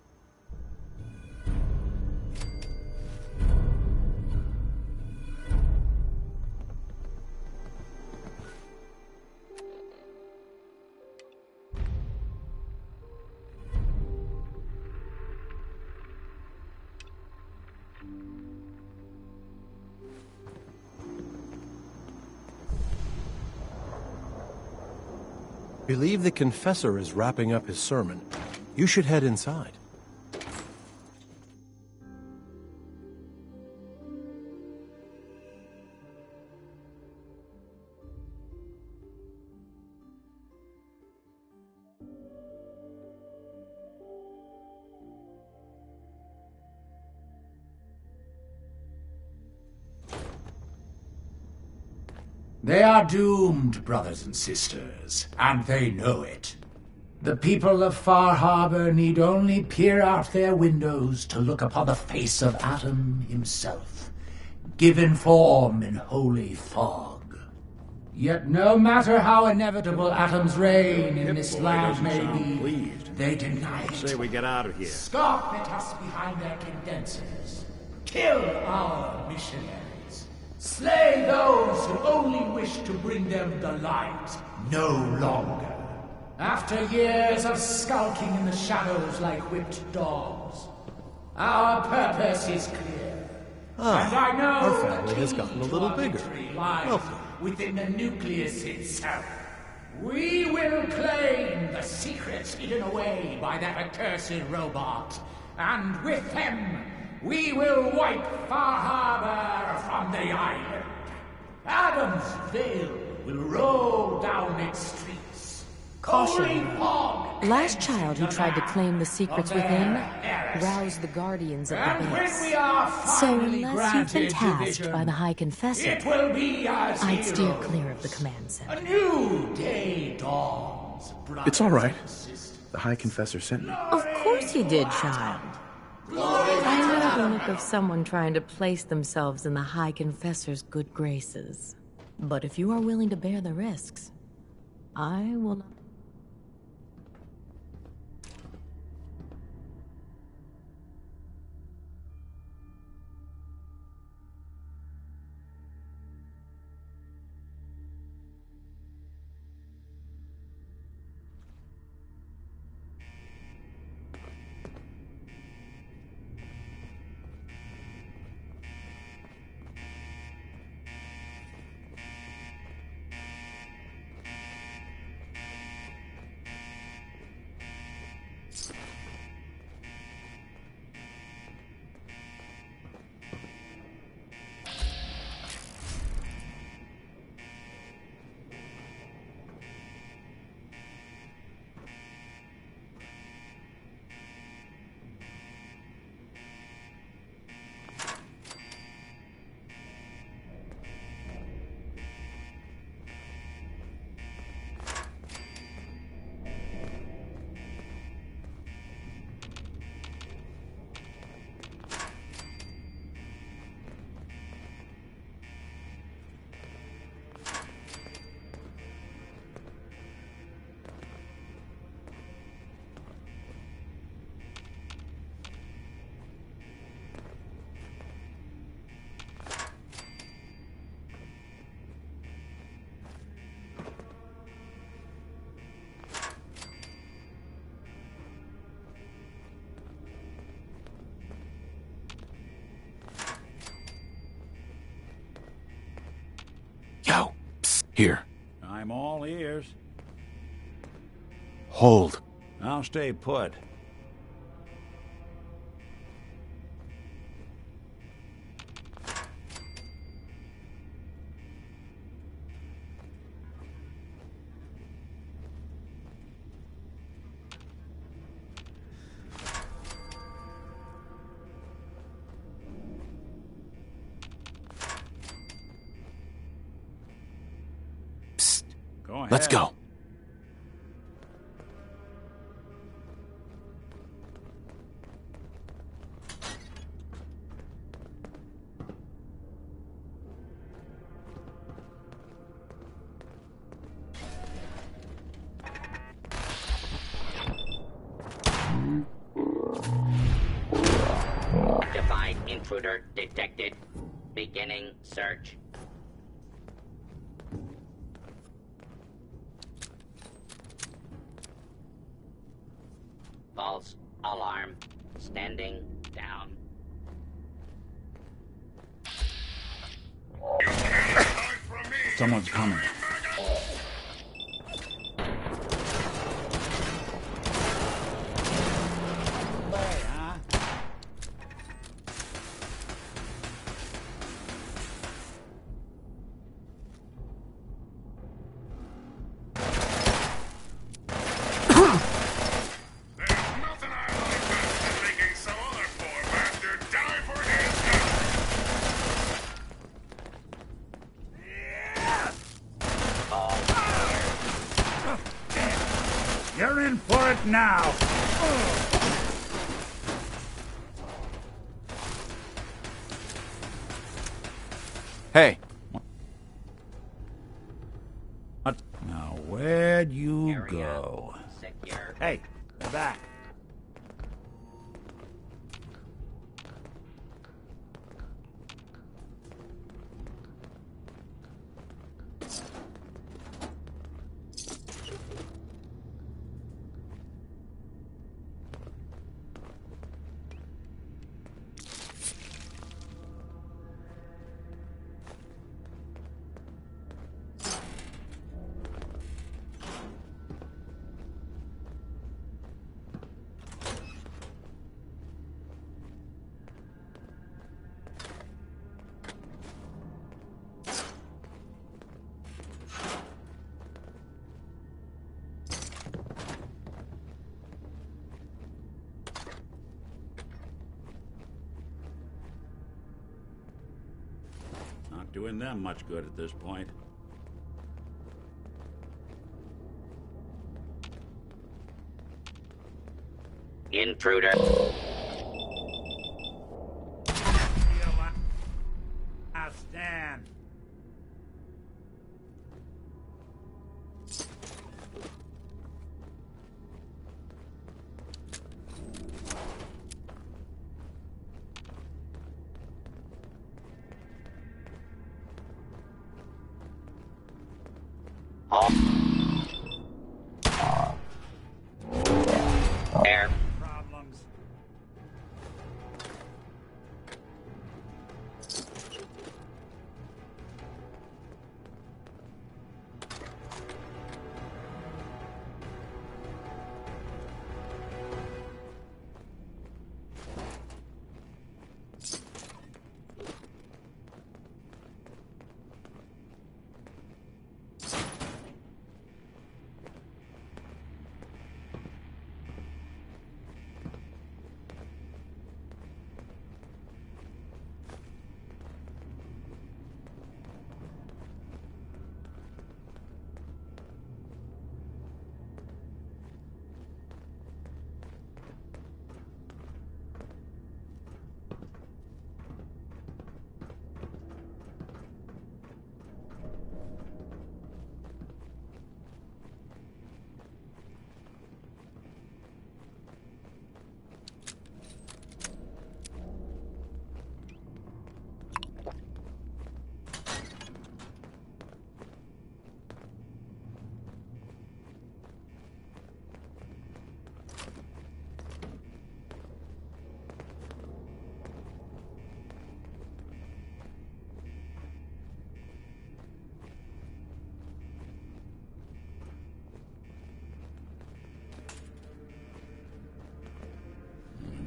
S18: Believe the confessor is wrapping up his sermon. You should head inside.
S20: They are doomed, brothers and sisters, and they know it. The people of Far Harbor need only peer out their windows to look upon the face of Adam himself, given form in holy fog. Yet no matter how inevitable Adam's reign in this land may be, they deny it.
S2: Say we get out of here.
S20: Scoff at us behind their condensers. Kill our missionaries. Slay those who only wish to bring them the light no longer. After years of skulking in the shadows like whipped dogs, our purpose is clear. And I know
S18: our family has gotten a little bigger. Welcome.
S20: Within the nucleus itself. We will claim the secrets hidden away by that accursed robot, and with them, we will wipe Far Harbor from the island. Adam's veil will roll down its streets.
S19: Caution. Last child who tried to claim the secrets within roused the guardians of the base. So unless you've been tasked by the High Confessor, I'd steer clear of the command center.
S20: A new day dawns.
S1: It's all right. The High Confessor sent me.
S19: Of course he did, child. I know the look of someone trying to place themselves in the High Confessor's good graces. But if you are willing to bear the risks, I will not.
S1: Here.
S2: I'm all ears.
S1: Hold.
S2: I'll stay put. Go ahead.
S1: Let's go.
S21: Identified intruder detected. Beginning search. False alarm. Standing down.
S2: Someone's coming. You're in for it now.
S18: Hey.
S2: Now, where'd you go? Hey, they're back. doing them much good at this point.
S21: Intruder.
S2: Stand.
S21: Air.
S2: Problems.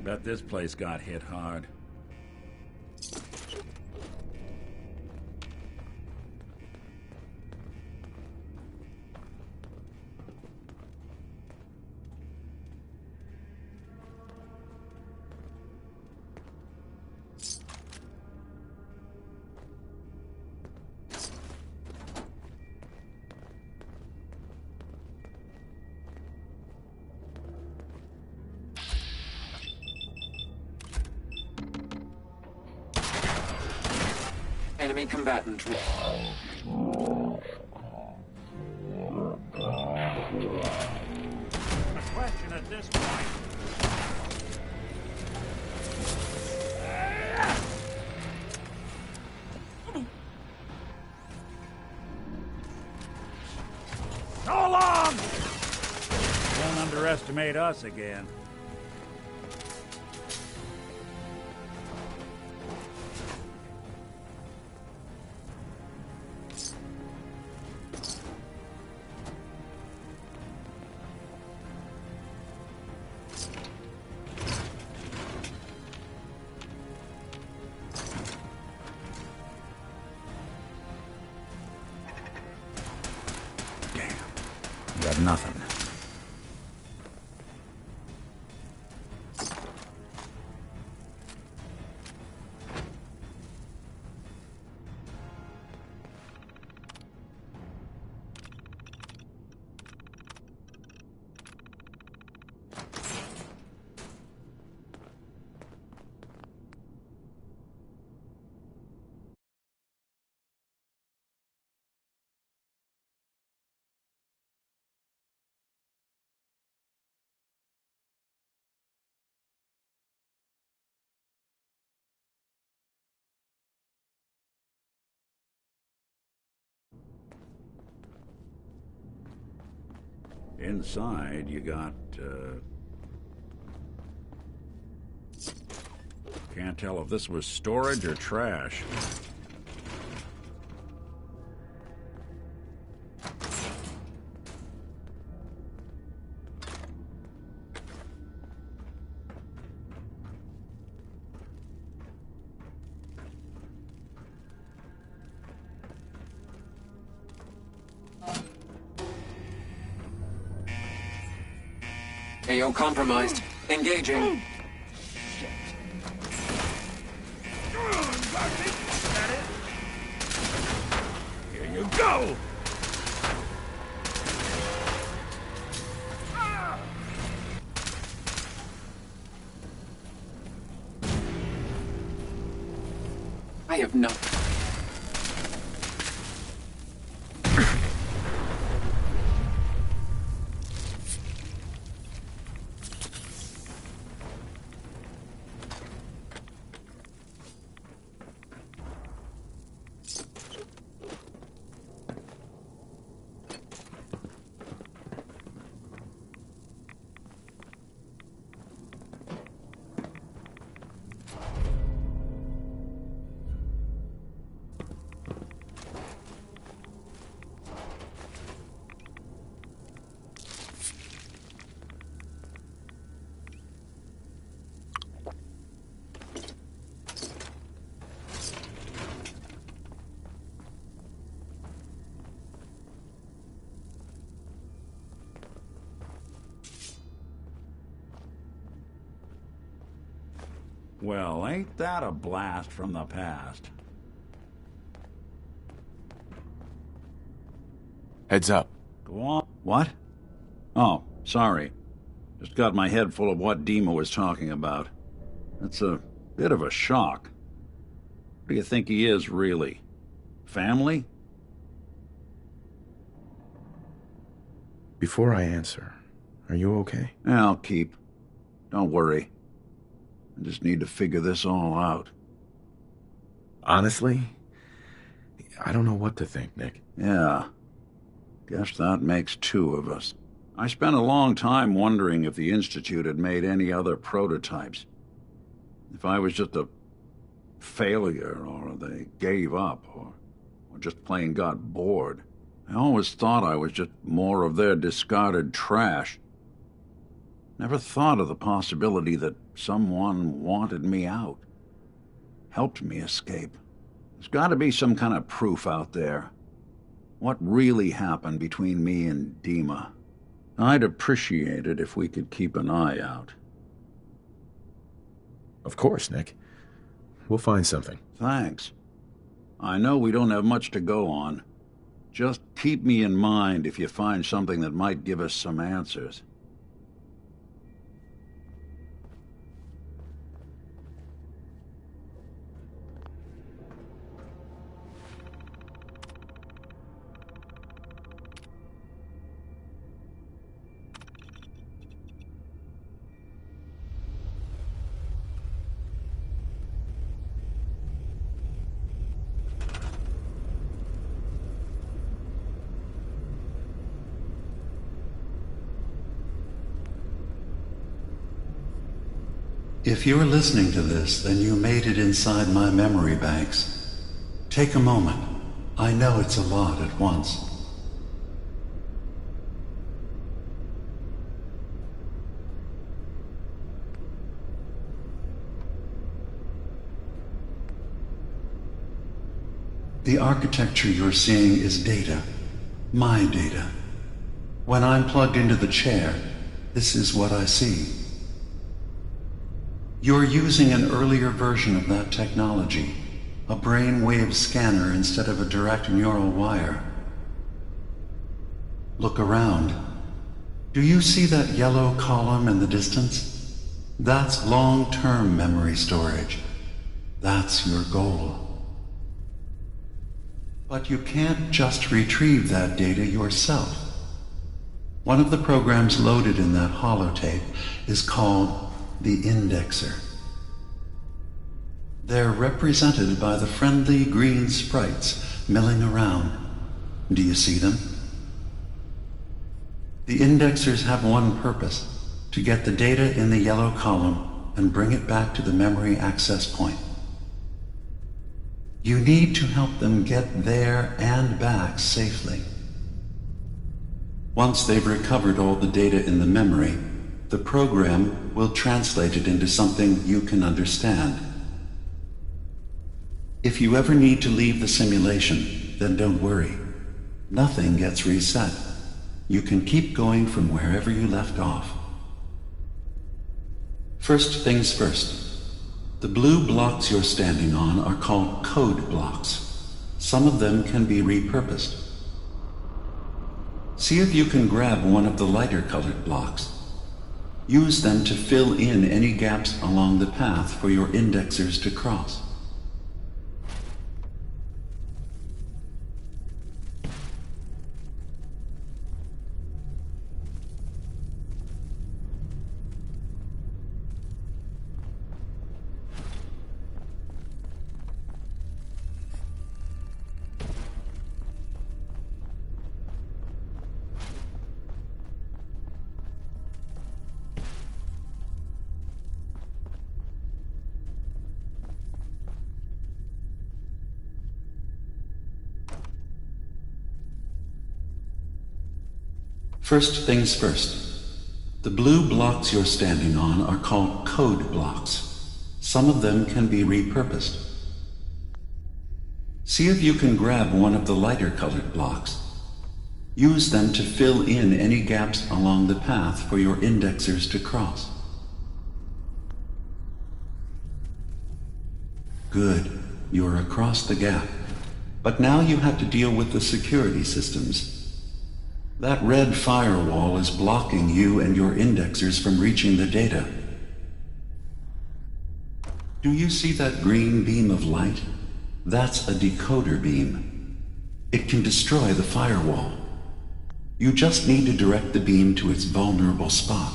S2: Bet this place got hit hard.
S5: Enemy combatant.
S2: The question at this point. So long! Don't underestimate us again. Got nothing. Inside, you got, can't tell if this was storage or trash.
S5: AO compromised. Engaging.
S2: you go!
S5: I have no...
S2: Well, ain't that a blast from the past?
S1: Heads up.
S2: Go on. What? Oh, sorry. Just got my head full of what Dima was talking about. That's a bit of a shock. What do you think he is, really? Family?
S1: Before I answer, are you okay?
S2: Yeah, I'll keep. Don't worry. I just need to figure this all out.
S1: Honestly, I don't know what to think, Nick.
S2: Yeah. Guess that makes two of us. I spent a long time wondering if the Institute had made any other prototypes. If I was just a failure, or they gave up, or just plain got bored. I always thought I was just more of their discarded trash. Never thought of the possibility that someone wanted me out. Helped me escape. There's got to be some kind of proof out there. What really happened between me and Dima? I'd appreciate it if we could keep an eye out.
S1: Of course, Nick. We'll find something.
S2: Thanks. I know we don't have much to go on. Just keep me in mind if you find something that might give us some answers.
S10: If you're listening to this, then you made it inside my memory banks. Take a moment. I know it's a lot at once. The architecture you're seeing is data. My data. When I'm plugged into the chair, this is what I see. You're using an earlier version of that technology, a brainwave scanner instead of a direct neural wire. Look around. Do you see that yellow column in the distance? That's long-term memory storage. That's your goal. But you can't just retrieve that data yourself. One of the programs loaded in that holotape is called the Indexer. They're represented by the friendly green sprites milling around. Do you see them? The Indexers have one purpose: to get the data in the yellow column and bring it back to the memory access point. You need to help them get there and back safely. Once they've recovered all the data in the memory, the program will translate it into something you can understand. If you ever need to leave the simulation, then don't worry. Nothing gets reset. You can keep going from wherever you left off. First things first. The blue blocks you're standing on are called code blocks. Some of them can be repurposed. See if you can grab one of the lighter colored blocks. Use them to fill in any gaps along the path for your indexers to cross. First things first. The blue blocks you're standing on are called code blocks. Some of them can be repurposed. See if you can grab one of the lighter colored blocks. Use them to fill in any gaps along the path for your indexers to cross. Good. You're across the gap. But now you have to deal with the security systems. That red firewall is blocking you and your indexers from reaching the data. Do you see that green beam of light? That's a decoder beam. It can destroy the firewall. You just need to direct the beam to its vulnerable spot.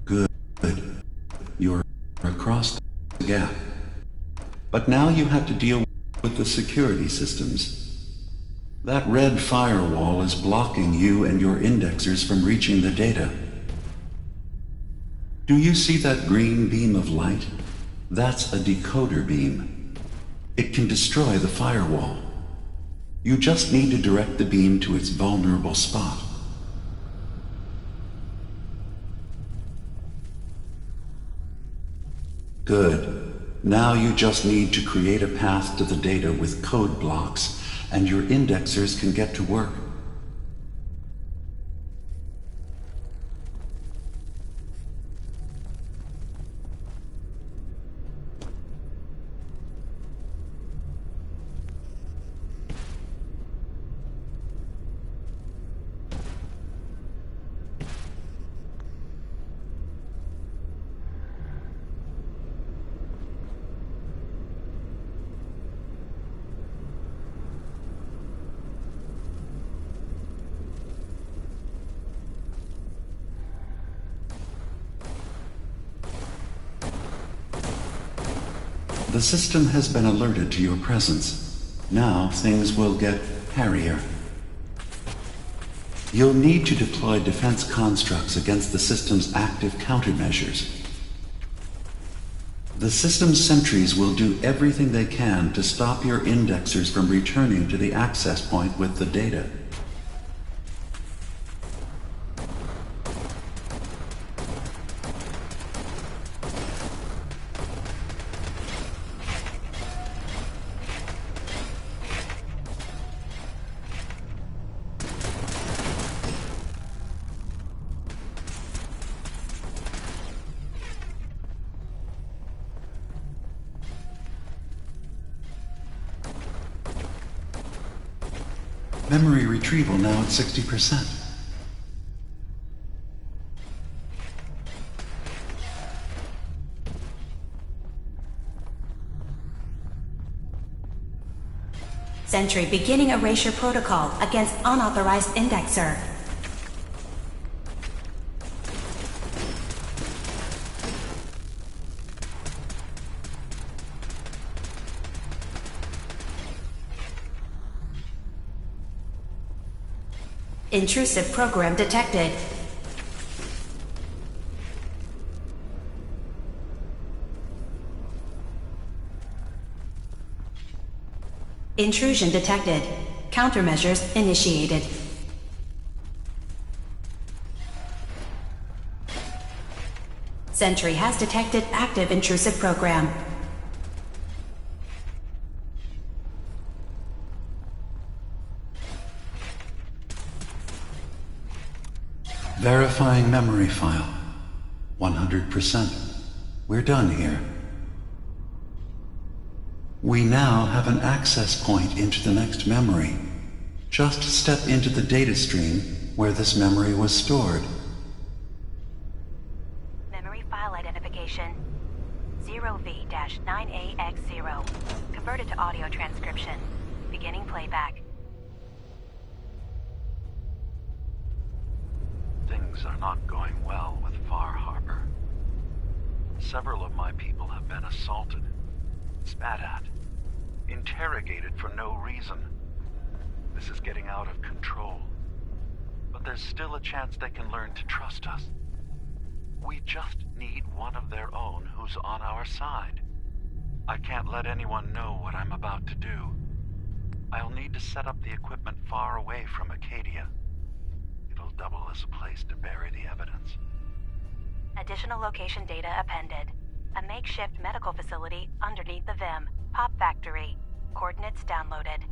S10: Good. You're across the gap. But now you have to deal with the security systems. That red firewall is blocking you and your indexers from reaching the data. Do you see that green beam of light? That's a decoder beam. It can destroy the firewall. You just need to direct the beam to its vulnerable spot. Good. Now you just need to create a path to the data with code blocks, and your indexers can get to work. The system has been alerted to your presence. Now things will get hairier. You'll need to deploy defense constructs against the system's active countermeasures. The system's sentries will do everything they can to stop your indexers from returning to the access point with the data. Memory retrieval now at 60%.
S7: Sentry beginning erasure protocol against unauthorized indexer. Intrusive program detected. Intrusion detected. Countermeasures initiated. Sentry has detected active intrusive program.
S10: Verifying memory file. 100%. We're done here. We now have an access point into the next memory. Just step into the data stream where this memory was stored.
S8: Memory file identification 0V-9AX0. Converted to audio transcription. Beginning playback.
S10: Things are not going well with Far Harbor. Several of my people have been assaulted, spat at, interrogated for no reason. This is getting out of control. But there's still a chance they can learn to trust us. We just need one of their own who's on our side. I can't let anyone know what I'm about to do. I'll need to set up the equipment far away from Acadia. It'll double as a place to bury the evidence.
S8: Additional location data appended. A makeshift medical facility underneath the VIM. Pop factory. Coordinates downloaded.